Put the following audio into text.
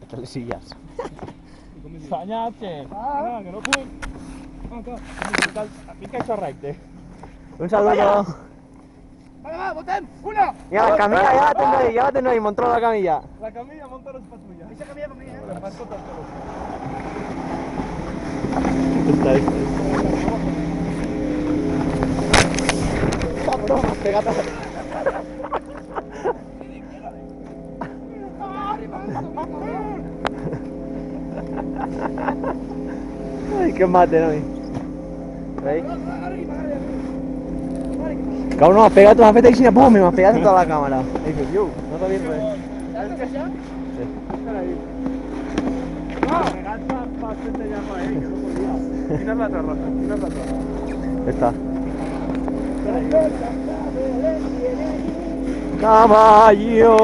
Estas sillas. Sañate. Que no puc. Pica això recte. Un saludo. Va, votem! Una! Ya, la camilla, ya la tengo ahí, montó la camilla. La camilla, monta-la per tu ja. Deixa camilla per mi, Em fas tot el teu. Toma, pegata. Ay, qué mate, ¿no? ¿Veis? Cabrón, me has pegado todas las veces y sin pum, me has pegado en toda la cámara. Y dices, yo, no está bien, pues. Sí. Pegat fa centellars a ell, que no podia. Quina és la torre? Quina és la torre? Esta. Caballo.